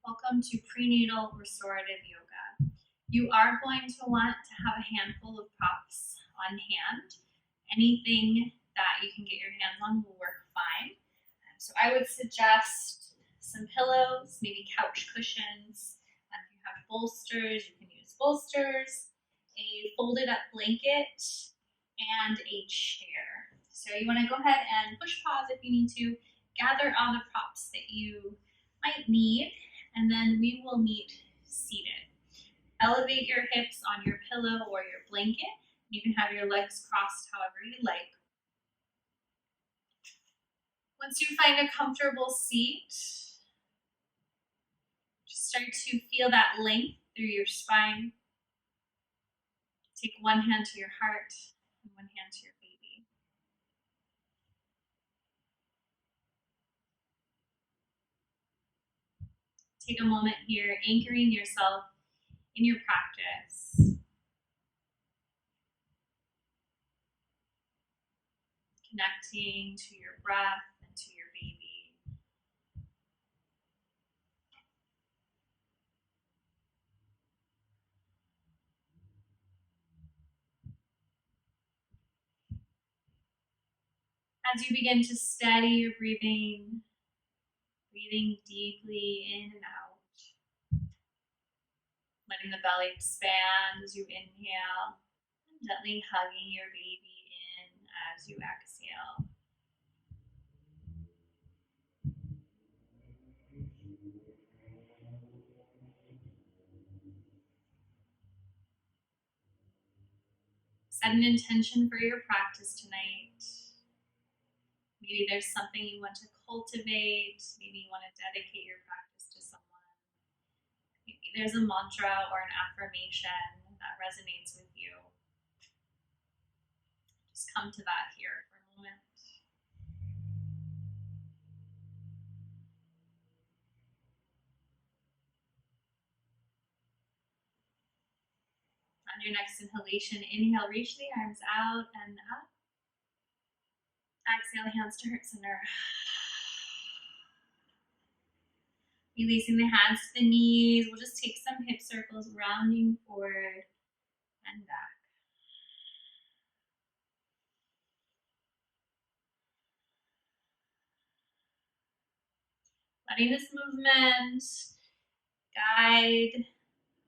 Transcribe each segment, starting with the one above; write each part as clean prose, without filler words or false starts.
Welcome to Prenatal Restorative Yoga. You are going to want to have a handful of props on hand. Anything that you can get your hands on will work fine. So I would suggest some pillows, maybe couch cushions. If you have bolsters, you can use bolsters, a folded up blanket, and a chair. So you want to go ahead and push pause if you need to, gather all the props that you might need, and then we will meet seated. Elevate your hips on your pillow or your blanket. You can have your legs crossed however you like. Once you find a comfortable seat, just start to feel that length through your spine. Take one hand to your heart and one hand to your baby. Take a moment here, anchoring yourself in your practice. Connecting to your breath and to your baby. As you begin to steady your breathing, breathing deeply in and out, letting the belly expand as you inhale, and gently hugging your baby in as you exhale. Set an intention for your practice tonight. Maybe there's something you want to cultivate. Maybe you want to dedicate your practice to someone. Maybe there's a mantra or an affirmation that resonates with you. Just come to that here for a moment. On your next inhalation, inhale, reach the arms out and up. Exhale, hands to heart center. Releasing the hands to the knees. We'll just take some hip circles, rounding forward and back. Letting this movement guide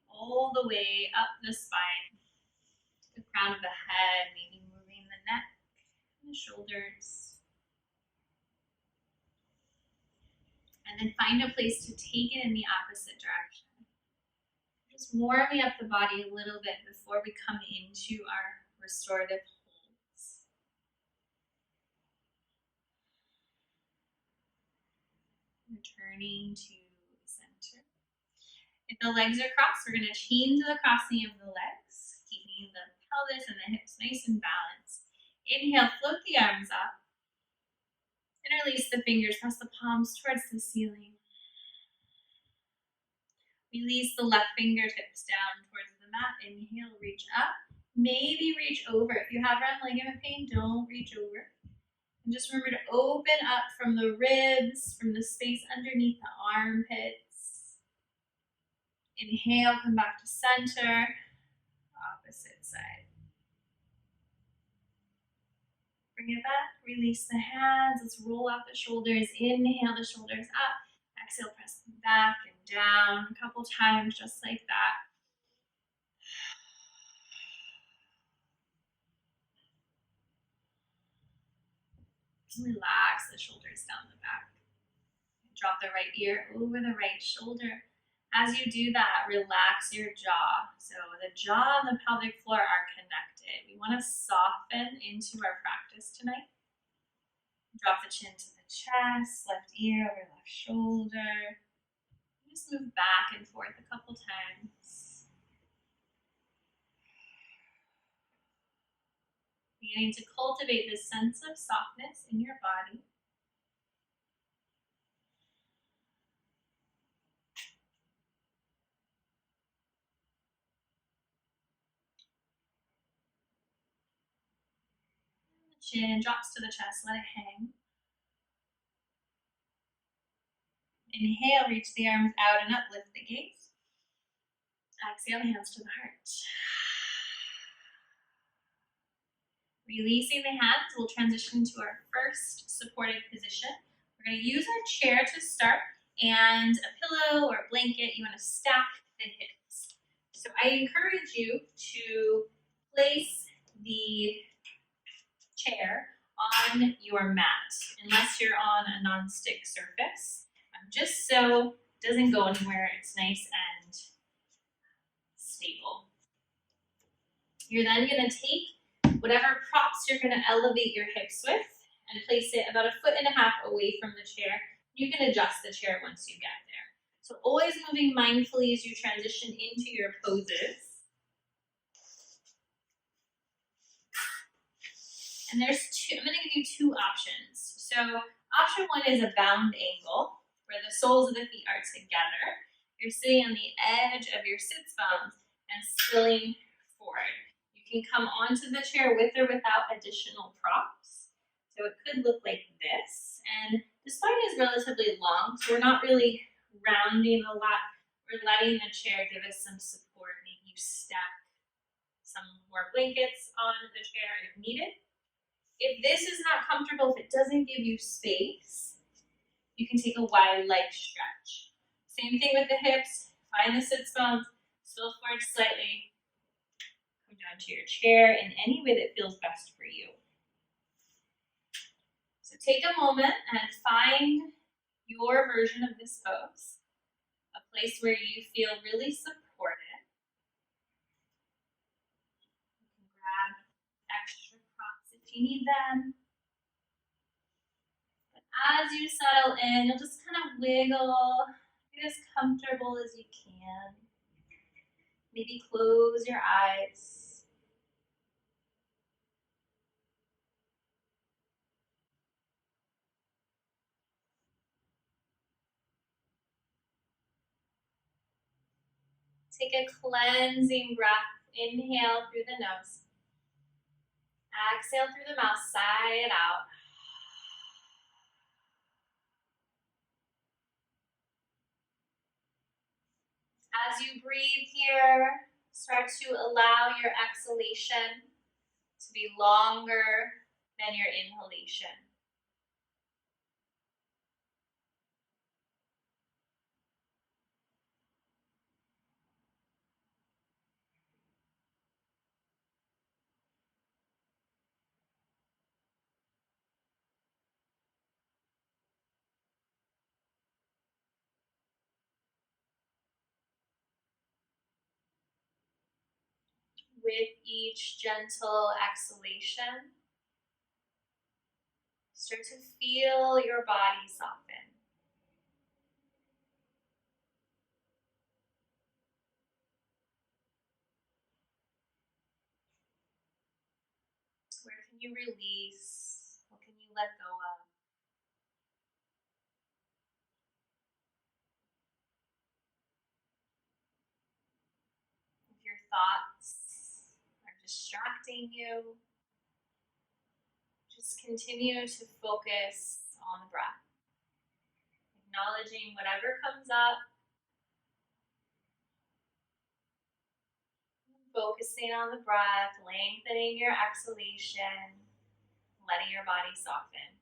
all the way up the spine, to the crown of the head, maybe moving the neck and the shoulders. And then find a place to take it in the opposite direction. Just warming up the body a little bit before we come into our restorative holds. Returning to center. If the legs are crossed, we're going to change the crossing of the legs, keeping the pelvis and the hips nice and balanced. Inhale, float the arms up. And release the fingers, press the palms towards the ceiling. Release the left fingertips down towards the mat. Inhale, reach up. Maybe reach over. If you have round ligament pain, don't reach over. And just remember to open up from the ribs, from the space underneath the armpits. Inhale, come back to center. Opposite side. Bring it back, release the hands. Let's roll out the shoulders. Inhale the shoulders up. Exhale, press them back and down a couple times, just like that. Relax the shoulders down the back. Drop the right ear over the right shoulder. As you do that, relax your jaw. So the jaw and the pelvic floor are connected. We want to soften into our practice tonight. Drop the chin to the chest, left ear over left shoulder. Just move back and forth a couple times. Beginning to cultivate this sense of softness in your body. Chin drops to the chest, let it hang. Inhale, reach the arms out and up, lift the gaze. Exhale, hands to the heart. Releasing the hands, we'll transition to our first supported position. We're going to use our chair to start, and a pillow or a blanket, you want to stack the hips. So I encourage you to place the chair on your mat, unless you're on a non-stick surface, just so it doesn't go anywhere. It's nice and stable. You're then going to take whatever props you're going to elevate your hips with and place it about 1.5 feet away from the chair. You can adjust the chair once you get there. So always moving mindfully as you transition into your poses. And I'm going to give you 2 options. So option 1 is a bound angle, where the soles of the feet are together. You're sitting on the edge of your sits bones and spilling forward. You can come onto the chair with or without additional props. So it could look like this. And the spine is relatively long, so we're not really rounding a lot. We're letting the chair give us some support. Maybe you stack some more blankets on the chair if needed. If this is not comfortable, if it doesn't give you space, you can take a wide leg stretch. Same thing with the hips. Find the sits bones, spill forward slightly, come down to your chair in any way that feels best for you. So take a moment and find your version of this pose, a place where you feel really supported. You can grab extra props if you need them. As you settle in, you'll just kind of wiggle, get as comfortable as you can. Maybe close your eyes. Take a cleansing breath. Inhale through the nose. Exhale through the mouth, sigh it out. As you breathe here, start to allow your exhalation to be longer than your inhalation. With each gentle exhalation, start to feel your body soften. Where can you release? What can you let go of? If your thoughts are distracting you, just continue to focus on the breath. Acknowledging whatever comes up, focusing on the breath, lengthening your exhalation, letting your body soften.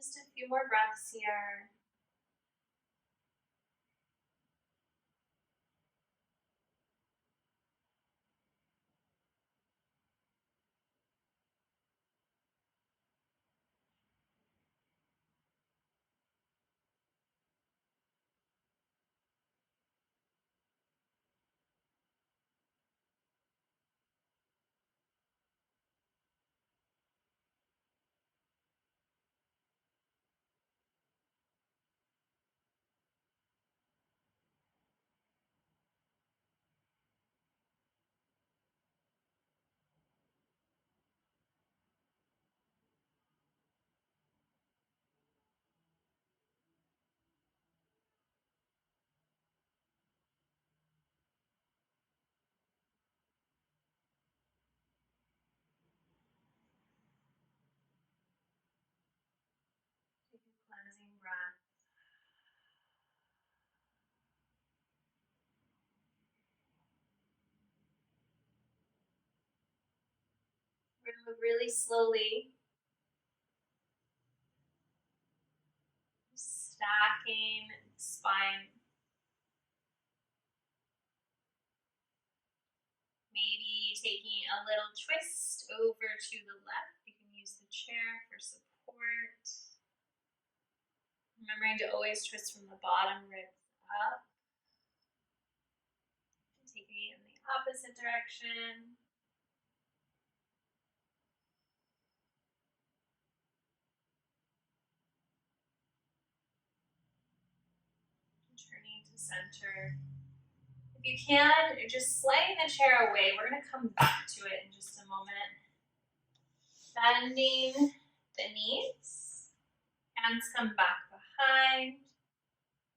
Just a few more breaths here. Take a cleansing breath. We're going to move really slowly, stacking the spine. Maybe taking a little twist over to the left. You can use the chair for support. Remembering to always twist from the bottom ribs up. And taking it in the opposite direction. And turning to center. If you can, just sliding the chair away. We're going to come back to it in just a moment. Bending the knees. Hands come back behind.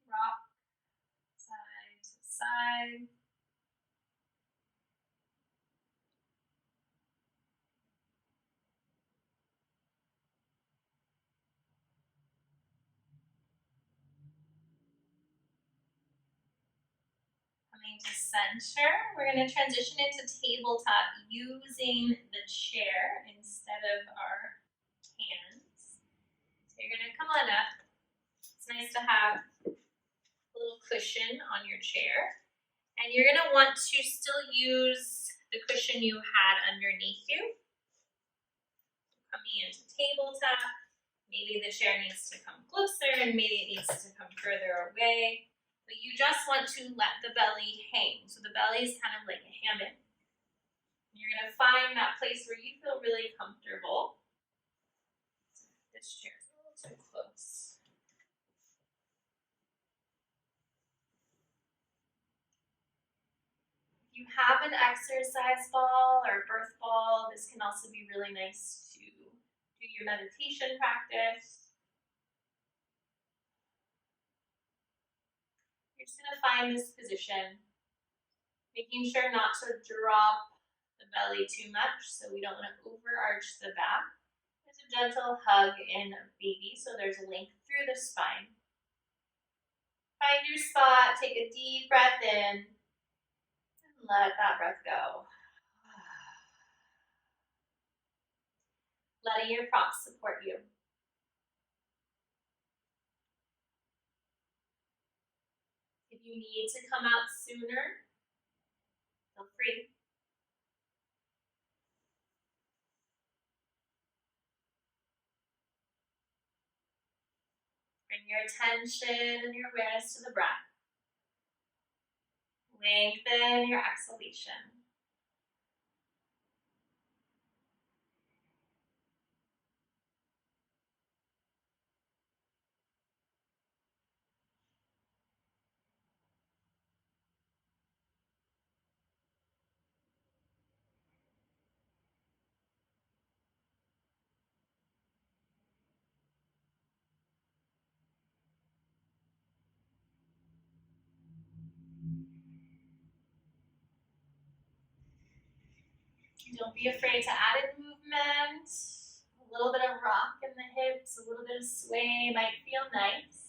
Rock side to side. Coming to center, we're going to transition into tabletop using the chair instead of our hands. So you're going to come on up. It's nice to have a little cushion on your chair. And you're going to want to still use the cushion you had underneath you. Coming into tabletop, maybe the chair needs to come closer and maybe it needs to come further away. But you just want to let the belly hang. So the belly is kind of like a hammock. You're going to find that place where you feel really comfortable. This chair is a little too close. If you have an exercise ball or birth ball, this can also be really nice to do your meditation practice. You're just going to find this position, making sure not to drop the belly too much so we don't want to overarch the back. There's a gentle hug in baby, so there's length through the spine. Find your spot, take a deep breath in, and let that breath go. Letting your props support you. If you need to come out sooner, feel free. Bring your attention and your awareness to the breath. Lengthen your exhalation. Don't be afraid to add in movement. A little bit of rock in the hips, a little bit of sway might feel nice.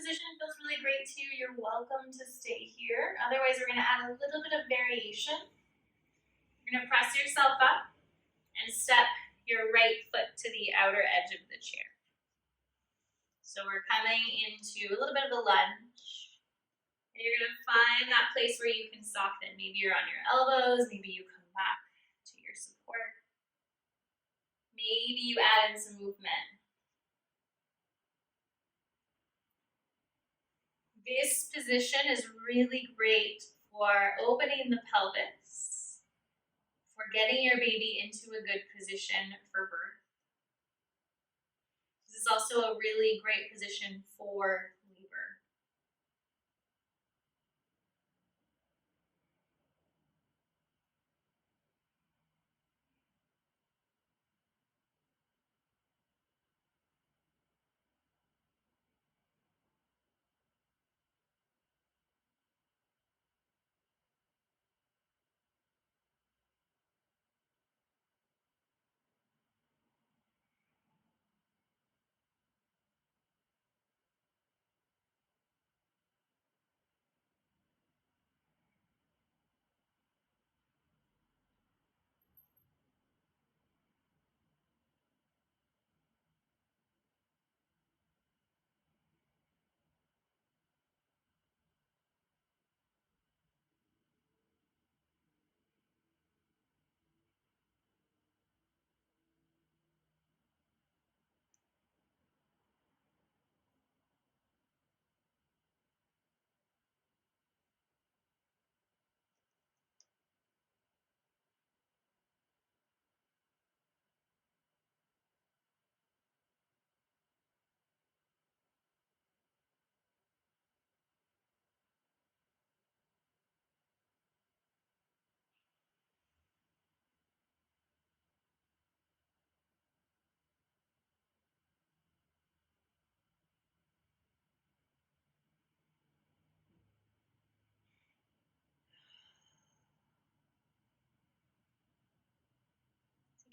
position feels really great to you, you're welcome to stay here. Otherwise, we're gonna add a little bit of variation. You're gonna press yourself up and step your right foot to the outer edge of the chair. So we're coming into a little bit of a lunge. And you're gonna find that place where you can soften. Maybe you're on your elbows, maybe you come back to your support. Maybe you add in some movement. This position is really great for opening the pelvis, for getting your baby into a good position for birth. This is also a really great position for labor.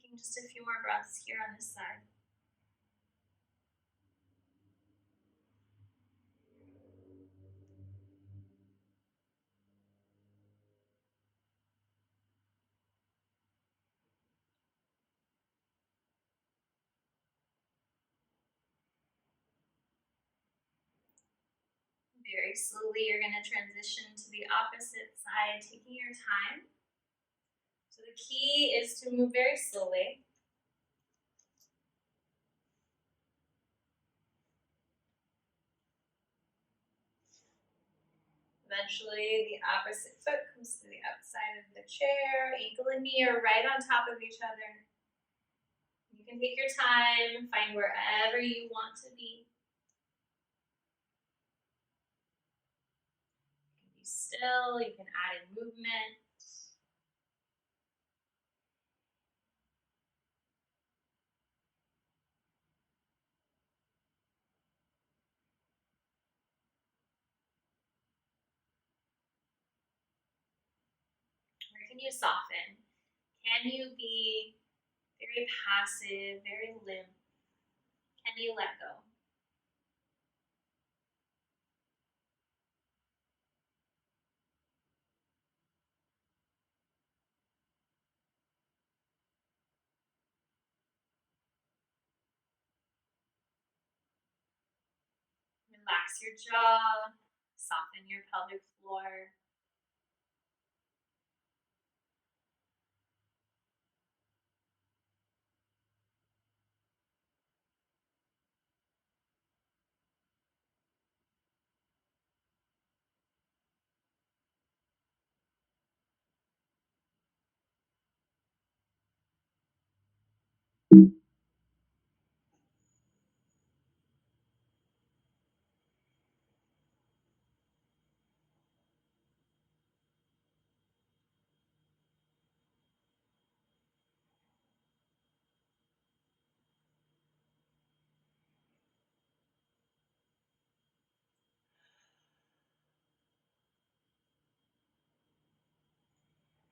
Taking just a few more breaths here on this side. Very slowly, you're going to transition to the opposite side, taking your time. So the key is to move very slowly. Eventually, the opposite foot comes to the outside of the chair. Ankle and knee are right on top of each other. You can take your time, find wherever you want to be. You can be still, you can add in movement. Where can you soften? Can you be very passive, very limp? Can you let go? Relax your jaw, soften your pelvic floor.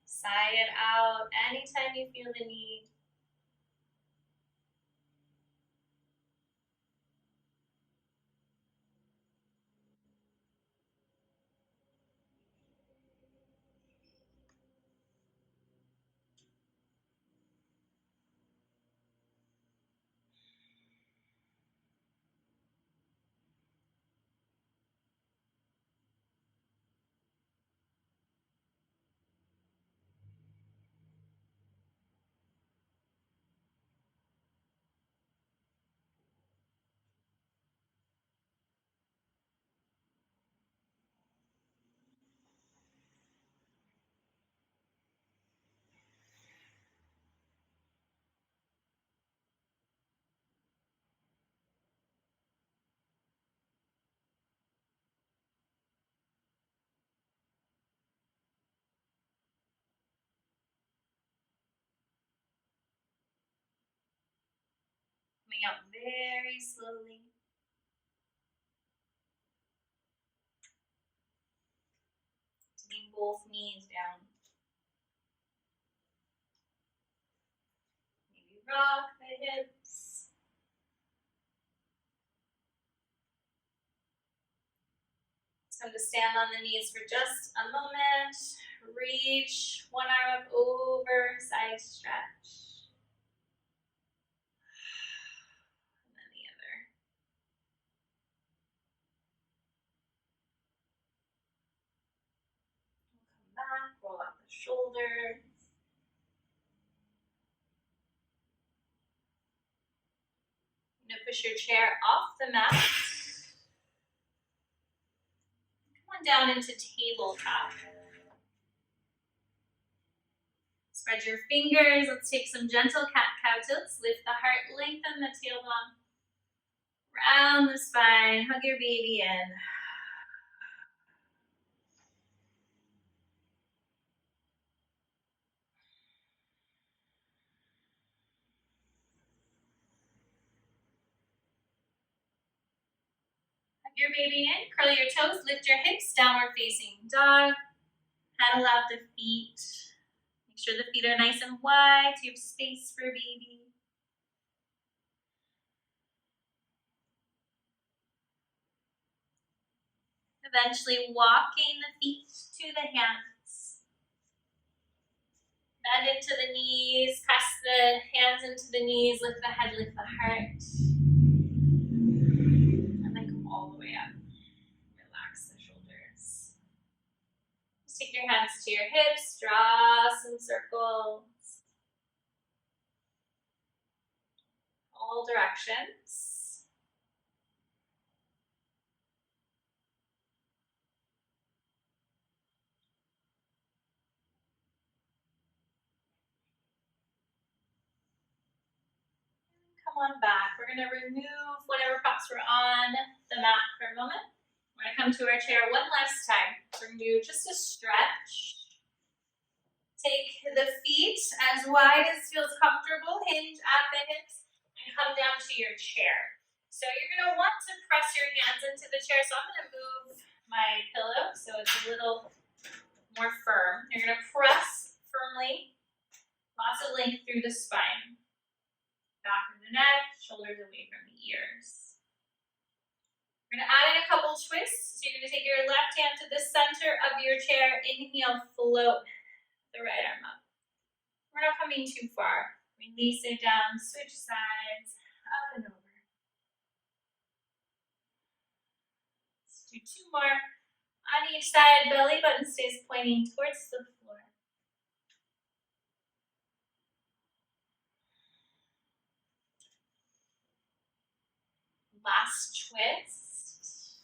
Sigh it out anytime you feel the need. Coming up very slowly. Taking both knees down. Maybe rock the hips. So I'm going to stand on the knees for just a moment. Reach one arm up over, side stretch. And then the other. We'll come back, roll up the shoulders. You're going to push your chair off the mat. Come on down into tabletop. Spread your fingers. Let's take some gentle cat-cow tilts. Lift the heart, lengthen the tailbone. Round the spine. Hug your baby in. Hug your baby in. Curl your toes. Lift your hips. Downward facing dog. Paddle out the feet. Make sure the feet are nice and wide so you have space for baby. Eventually walking the feet to the hands. Bend into the knees, press the hands into the knees, lift the head, lift the heart. And then come all the way up. Relax the shoulders. Just take your hands to your hips, draw some circles. All directions. Come on back. We're going to remove whatever props were on the mat for a moment. We're going to come to our chair one last time. We're going to do just a stretch. Take the feet as wide as feels comfortable. Hinge at the hips and come down to your chair. So you're going to want to press your hands into the chair. So I'm going to move my pillow so it's a little more firm. You're going to press firmly. Lots of length through the spine. Back of the neck, shoulders away from the ears. We're going to add in a couple twists. So you're going to take your left hand to the center of your chair. Inhale, float the right arm up. We're not coming too far. Release it down, switch sides, up and over. Let's do two more. On each side, belly button stays pointing towards the floor. Last twist.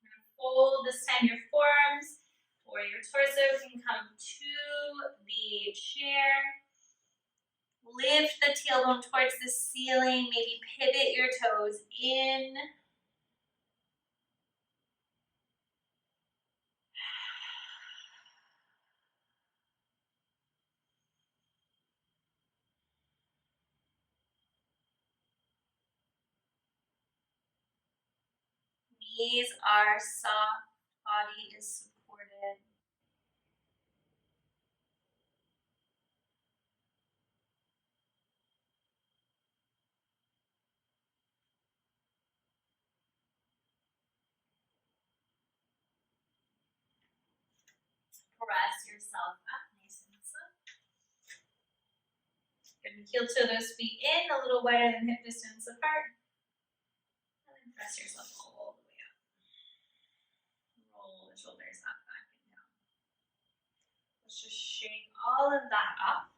We're going to fold this time your forearms or your torso can come to the chair. Lift the tailbone towards the ceiling. Maybe pivot your toes in. Knees are soft, body is supported. Press yourself up, nice and slow. Good, heel toe those feet in, a little wider than hip distance apart. And then press yourself all the way up. Roll the shoulders up, back, and down. Let's just shake all of that up.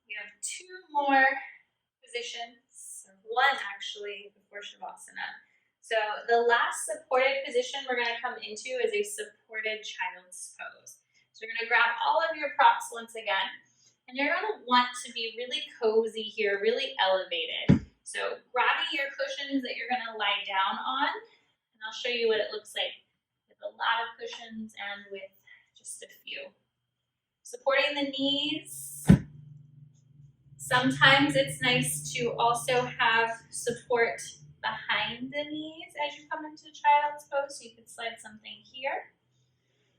We have two more positions, or one actually, before Shavasana. So the last supported position we're going to come into is a supported child's pose. So you're going to grab all of your props once again, and you're going to want to be really cozy here, really elevated. So grabbing your cushions that you're going to lie down on, and I'll show you what it looks like with a lot of cushions and with just a few. Supporting the knees. Sometimes it's nice to also have support behind the knees as you come into child's pose, so you could slide something here.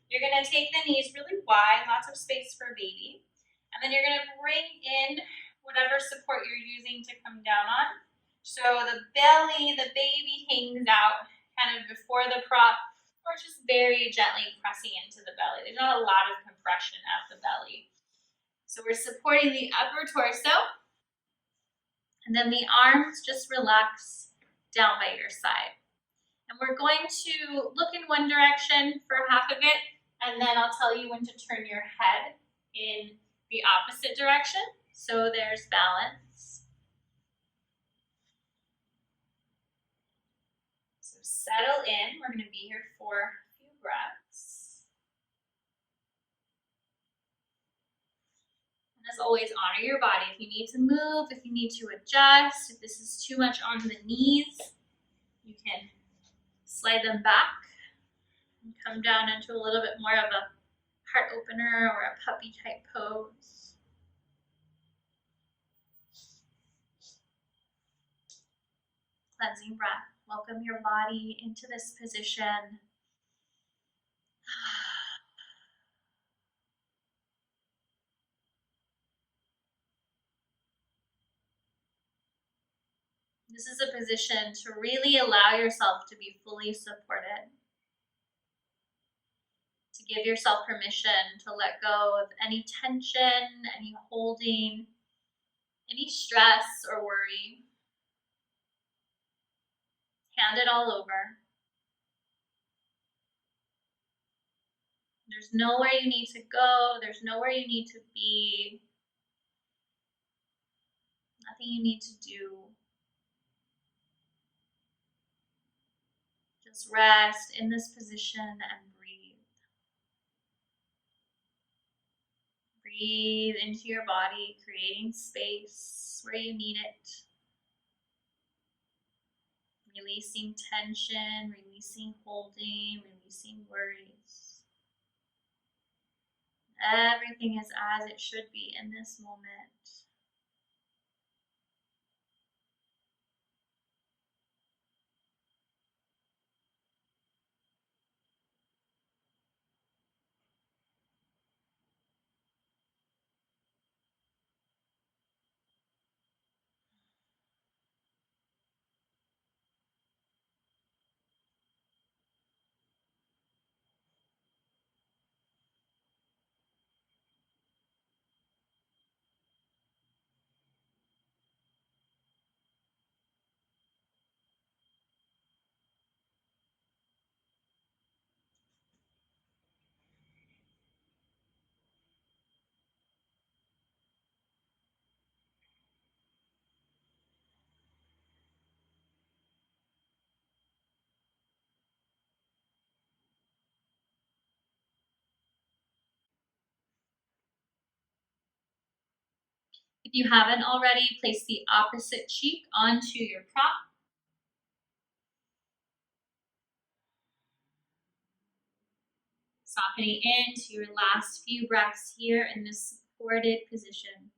You're gonna take the knees really wide, lots of space for baby, and then you're gonna bring in whatever support you're using to come down on. So the belly, the baby hangs out kind of before the prop, or just very gently pressing into the belly. There's not a lot of compression at the belly. So we're supporting the upper torso, and then the arms just relax down by your side. And we're going to look in one direction for half of it, and then I'll tell you when to turn your head in the opposite direction. So there's balance. So settle in. We're going to be here for a few breaths. And as always, honor your body. If you need to move, if you need to adjust, if this is too much on the knees, you can slide them back and come down into a little bit more of a heart opener or a puppy type pose. Cleansing breath. Welcome your body into this position. This is a position to really allow yourself to be fully supported. To give yourself permission to let go of any tension, any holding, any stress or worry. Hand it all over. There's nowhere you need to go. There's nowhere you need to be. Nothing you need to do. Just rest in this position and breathe. Breathe into your body, creating space where you need it. Releasing tension, releasing holding, releasing worries. Everything is as it should be in this moment. If you haven't already, place the opposite cheek onto your prop. Softening into your last few breaths here in this supported position.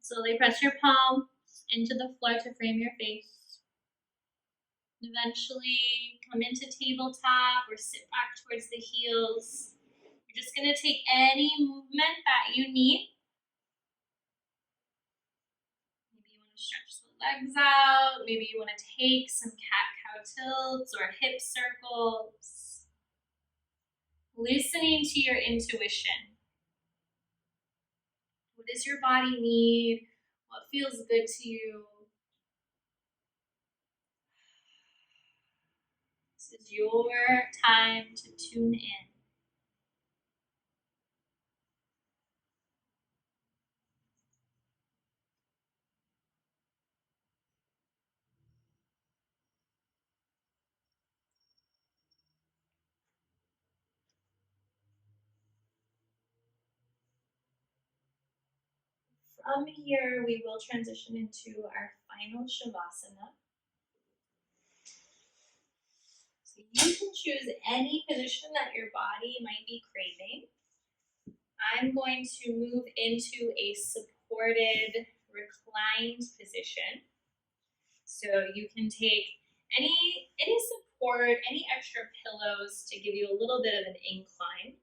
Slowly press your palms into the floor to frame your face. Eventually come into tabletop or sit back towards the heels. You're just going to take any movement that you need. Maybe you want to stretch the legs out. Maybe you want to take some cat-cow tilts or hip circles. Listening to your intuition. What does your body need? What feels good to you? This is your time to tune in. From here, we will transition into our final Shavasana. So you can choose any position that your body might be craving. I'm going to move into a supported, reclined position. So you can take any support, any extra pillows to give you a little bit of an incline.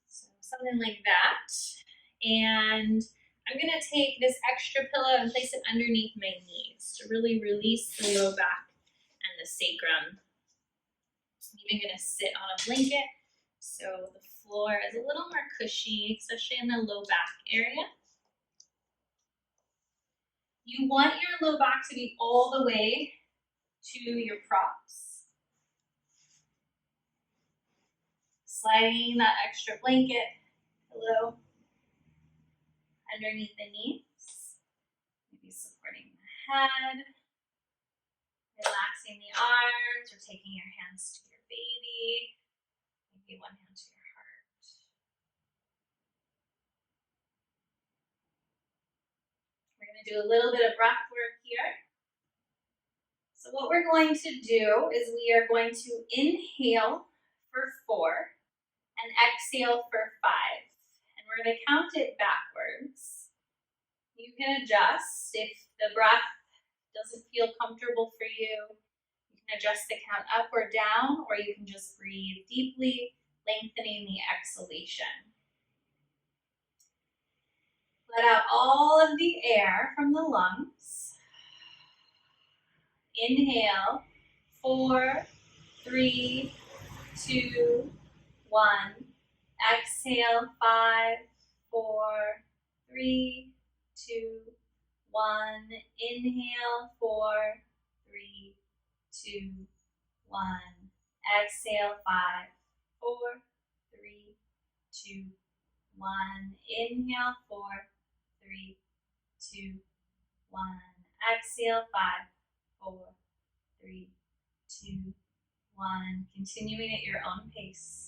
So something like that. And I'm going to take this extra pillow and place it underneath my knees to really release the low back and the sacrum. I'm even going to sit on a blanket so the floor is a little more cushy, especially in the low back area. You want your low back to be all the way to your props. Sliding that extra blanket, pillow, underneath the knees. Maybe supporting the head. Relaxing the arms or taking your hands to your baby. Maybe one hand to your heart. We're going to do a little bit of breath work here. So what we're going to do is we are going to inhale for 4 and exhale for 5. And we're going to count it backwards. You can adjust if the breath doesn't feel comfortable for you. You can adjust the count up or down, or you can just breathe deeply, lengthening the exhalation. Let out all of the air from the lungs. Inhale, 4, 3, 2, 1. Exhale, 5, 4, 3, 2, 1. Inhale, 4, 3, 2, 1. Exhale, 5, 4, 3, 2, 1. Inhale, 4, 3, 2, 1. Exhale, 5, 4, 3, 2, 1. Continuing at your own pace.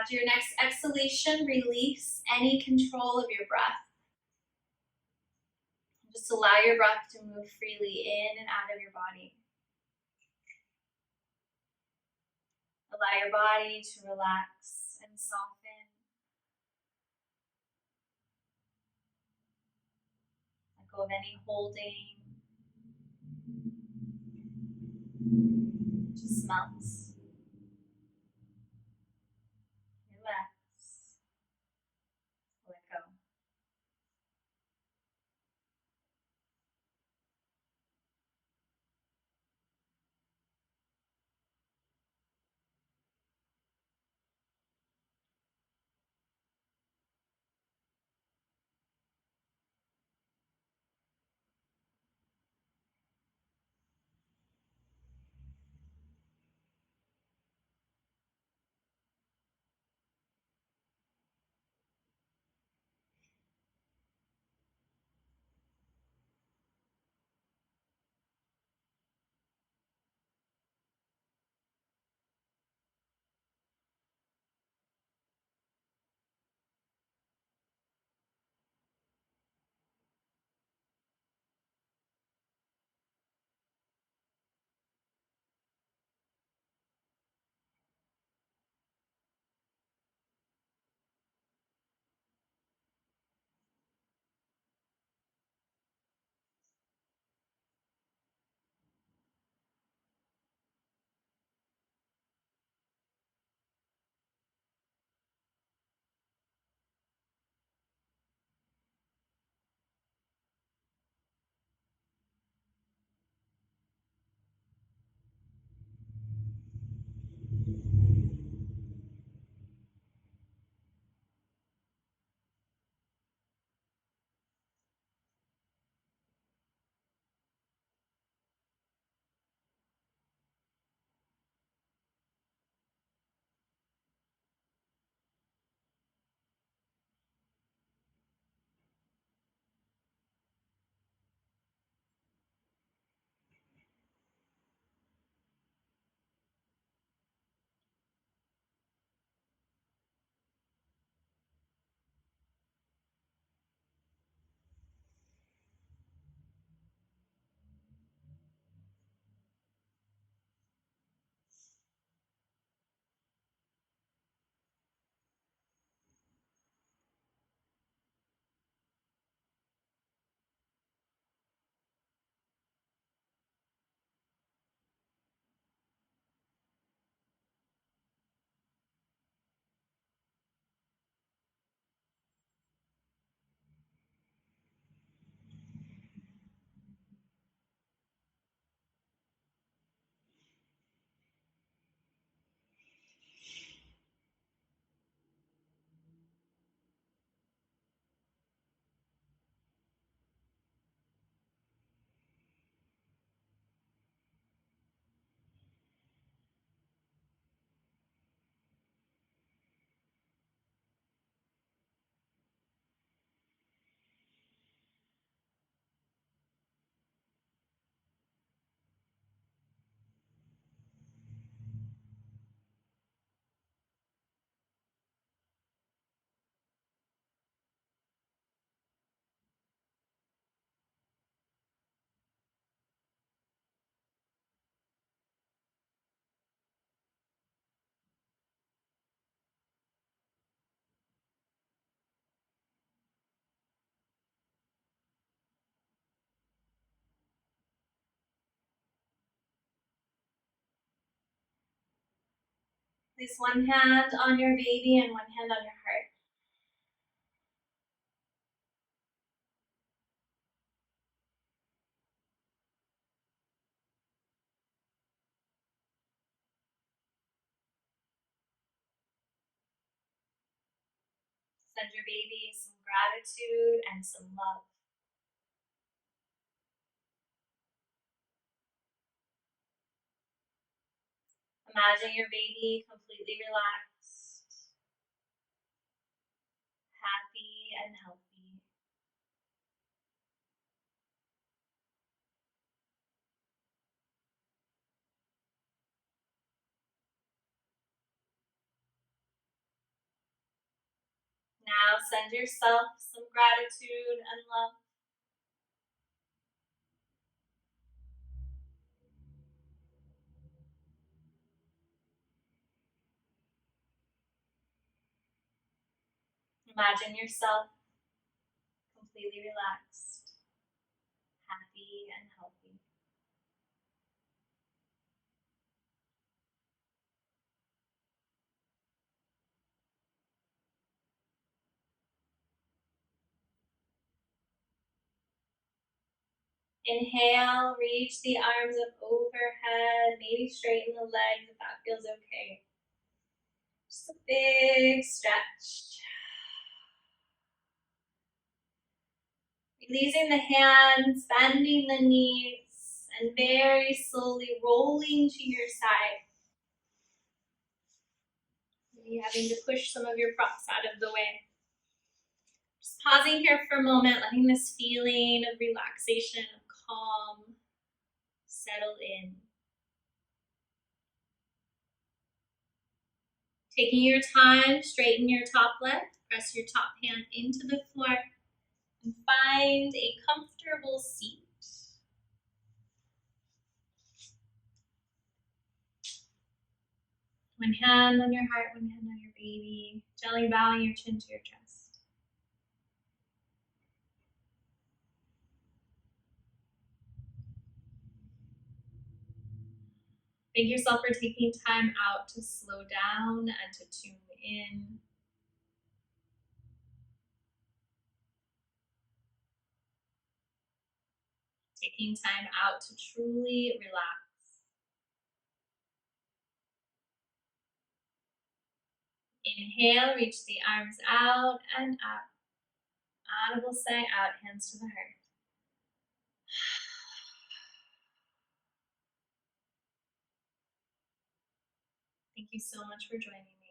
After your next exhalation, release any control of your breath. Just allow your breath to move freely in and out of your body. Allow your body to relax and and soften. Let go of any holding. Just melt. Relax. Let go. Place one hand on your baby and one hand on your heart. Send your baby some gratitude and some love. Imagine your baby completely relaxed, happy, and healthy. Now send yourself some gratitude and love. Imagine yourself completely relaxed, happy, and healthy. Inhale, reach the arms up overhead, maybe straighten the legs if that feels okay. Just a big stretch. Releasing the hands, bending the knees, and very slowly rolling to your side. Maybe having to push some of your props out of the way. Just pausing here for a moment, letting this feeling of relaxation, of calm, settle in. Taking your time, straighten your top leg, press your top hand into the floor, and find a comfortable seat. One hand on your heart, one hand on your baby, gently bowing your chin to your chest. Thank yourself for taking time out to slow down and to tune in. Taking time out to truly relax. Inhale, reach the arms out and up. Audible sigh out, hands to the heart. Thank you so much for joining me.